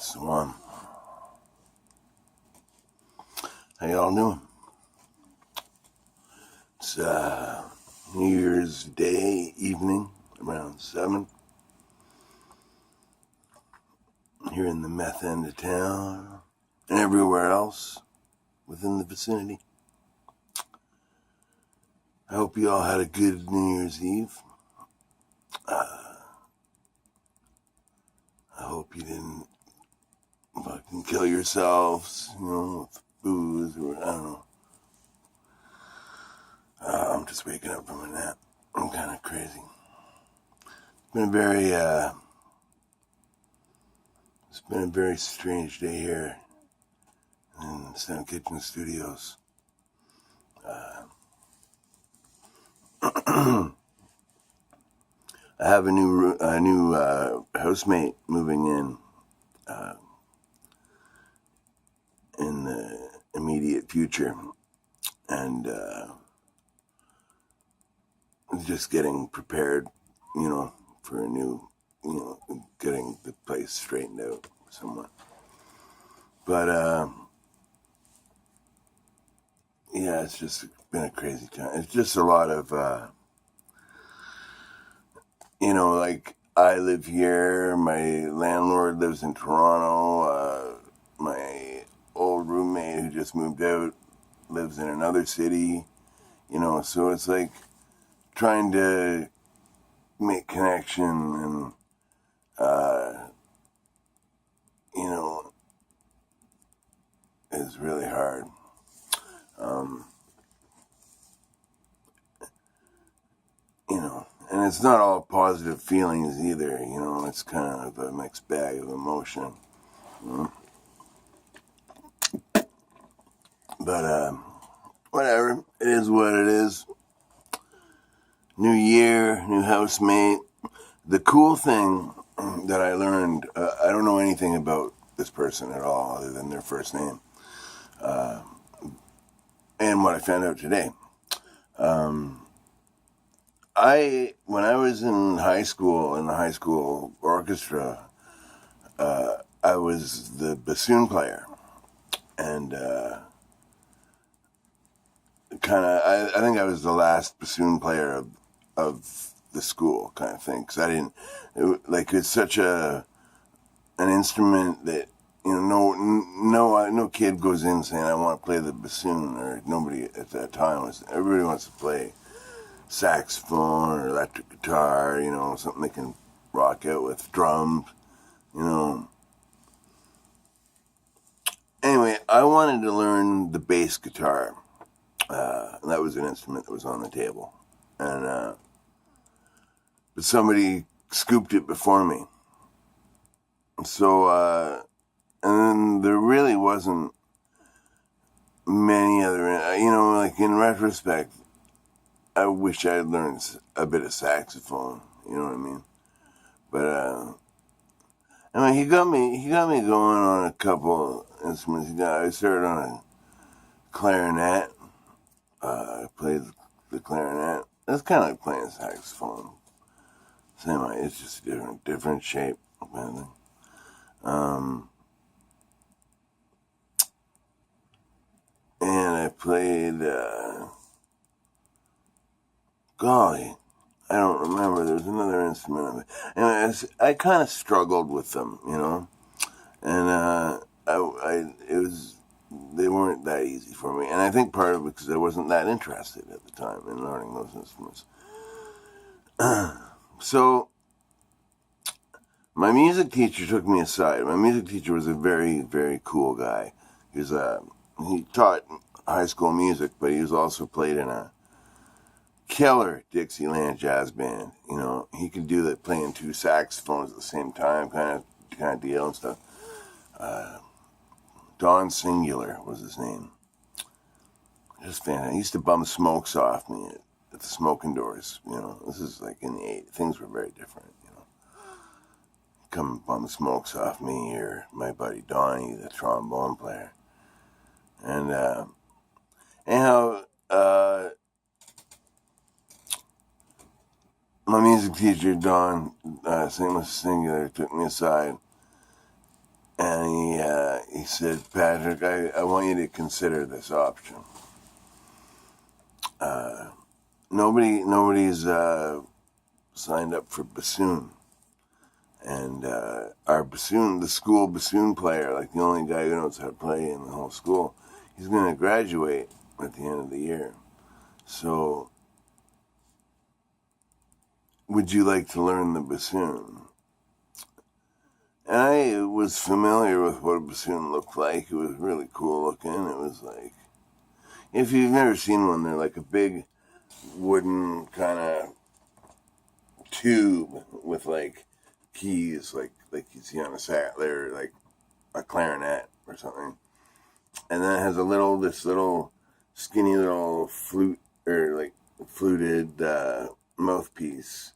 That's the one. How y'all doing? It's New Year's Day evening, around 7. Here in the meth end of town, and everywhere else within the vicinity. I hope you all had a good New Year's Eve. I hope you didn't fucking kill yourselves, with booze or I don't know. I'm just waking up from a nap. I'm kind of crazy. It's been a very strange day here in Sound Kitchen Studios. I have a new housemate moving in the immediate future, and just getting prepared, for a new, getting the place straightened out somewhat. But yeah, it's just been a crazy time. It's just a lot of like I live here, my landlord lives in Toronto, my old roommate who just moved out lives in another city, so it's like trying to make connection and, is really hard. And it's not all positive feelings either, it's kind of a mixed bag of emotion. But, whatever, it is what it is. New year, new housemate. The cool thing that I learned, I don't know anything about this person at all other than their first name. And what I found out today. When I was in high school, in the high school orchestra, I was the bassoon player. And I think I was the last bassoon player of the school kind of thing. Because it's such an instrument that, no kid goes in saying, I want to play the bassoon, or nobody at that time everybody wants to play saxophone or electric guitar, something they can rock out with, drums, Anyway, I wanted to learn the bass guitar. And that was an instrument that was on the table. And, but somebody scooped it before me. So, and then there really wasn't many other, like in retrospect, I wish I had learned a bit of saxophone, you know what I mean? But, he got me going on a couple instruments. I started on a clarinet. I played the clarinet. It's kind of like playing saxophone. Same way, it's just different shape, kind of thing. And I played, golly, I don't remember. There's another instrument. Anyway, I kind of struggled with them, and they weren't that easy for me. And I think part of it because I wasn't that interested at the time in learning those instruments. So my music teacher took me aside. My music teacher was a very, very cool guy. He taught high school music, but he was also played in a killer Dixieland jazz band. He could do that, playing two saxophones at the same time, kind of deal and stuff. Don Singular was his name. Just fantastic. He used to bum smokes off me at the smoking doors. This is like in the 80s. Things were very different. Come bum smokes off me, or my buddy Donnie, the trombone player. And anyhow, my music teacher, Don Singular, took me aside, And he said, Patrick, I want you to consider this option. Nobody's signed up for bassoon. And the school bassoon player, like the only guy who knows how to play in the whole school, he's going to graduate at the end of the year. So, would you like to learn the bassoon? And I was familiar with what a bassoon looked like. It was really cool looking. It was like, if you've never seen one, they're like a big wooden kind of tube with like keys, like you see on a they're like a clarinet or something. And then it has this little skinny little flute or like fluted mouthpiece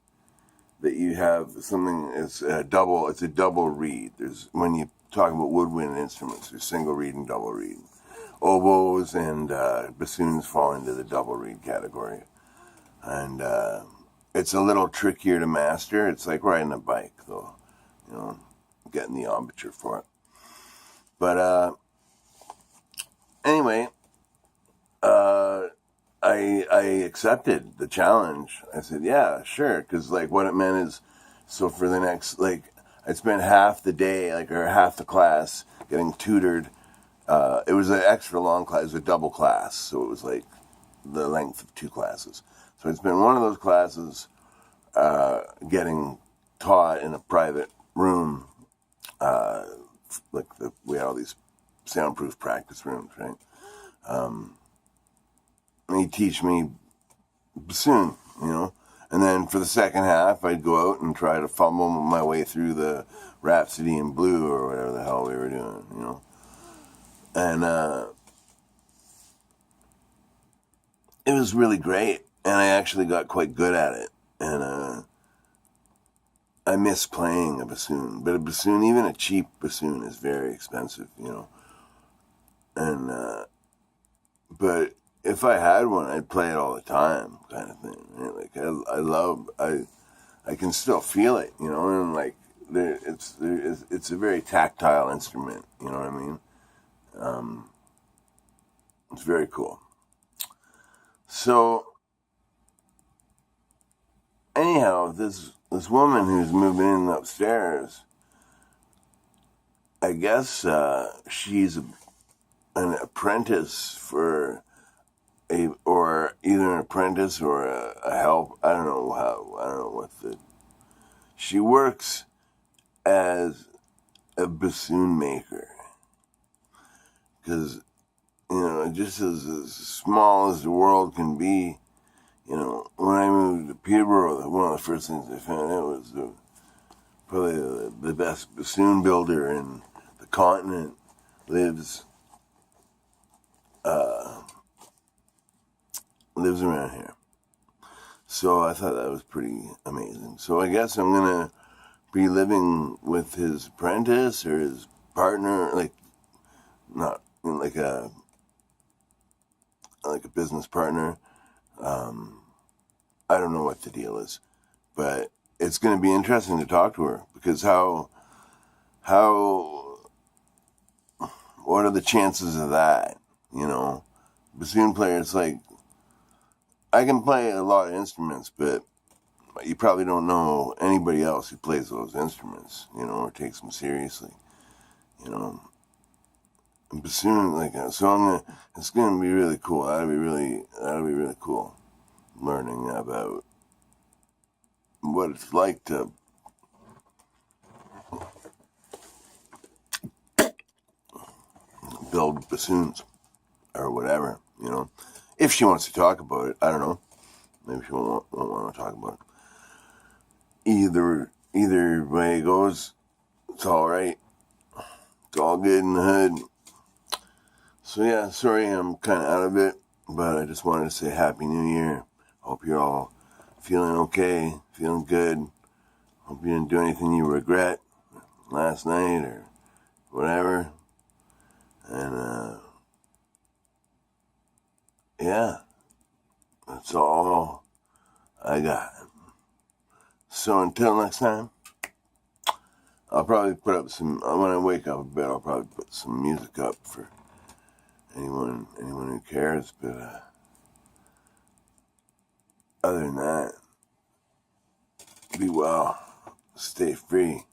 that you have something. It's a double reed. When you talk about woodwind instruments, there's single reed and double reed. Oboes and bassoons fall into the double reed category. And it's a little trickier to master. It's like riding a bike, though, getting the embouchure for it. But anyway, I accepted the challenge. I said, yeah, sure. Because, like, what it meant is, so for the next, like, I spent half the day, or half the class getting tutored. It was an extra long class. It was a double class. So it was, like, the length of 2 classes. So I'd spent one of those classes getting taught in a private room. We had all these soundproof practice rooms, right? And he'd teach me bassoon, And then for the second half, I'd go out and try to fumble my way through the Rhapsody in Blue or whatever the hell we were doing, And it was really great. And I actually got quite good at it. And I miss playing a bassoon. But a bassoon, even a cheap bassoon, is very expensive, And, but if I had one, I'd play it all the time, kind of thing. Right? Like I can still feel it, and like it's a very tactile instrument, you know what I mean? It's very cool. So anyhow, this woman who's moving in upstairs, I guess she's an apprentice for either an apprentice or a help. I don't know she works as a bassoon maker. Because, just as small as the world can be, when I moved to Peterborough, one of the first things I found out was probably the best bassoon builder in the continent lives around here. So I thought that was pretty amazing. So I guess I'm going to be living with his apprentice or his partner, not like a business partner. I don't know what the deal is, but it's going to be interesting to talk to her because what are the chances of that? Bassoon player, it's like, I can play a lot of instruments, but you probably don't know anybody else who plays those instruments, or takes them seriously, And bassoon, so it's gonna be really cool. That'll be really cool, learning about what it's like to build bassoons or whatever, If she wants to talk about it, I don't know. Maybe she won't want to talk about it. Either way it goes, it's all right. It's all good in the hood. So yeah, sorry I'm kind of out of it, but I just wanted to say Happy New Year. Hope you're all feeling okay, feeling good. Hope you didn't do anything you regret last night or whatever. And yeah, that's all I got. So until next time, I'll probably put up some, when I wake up a bit, I'll probably put some music up for anyone who cares, but other than that, be well, stay free.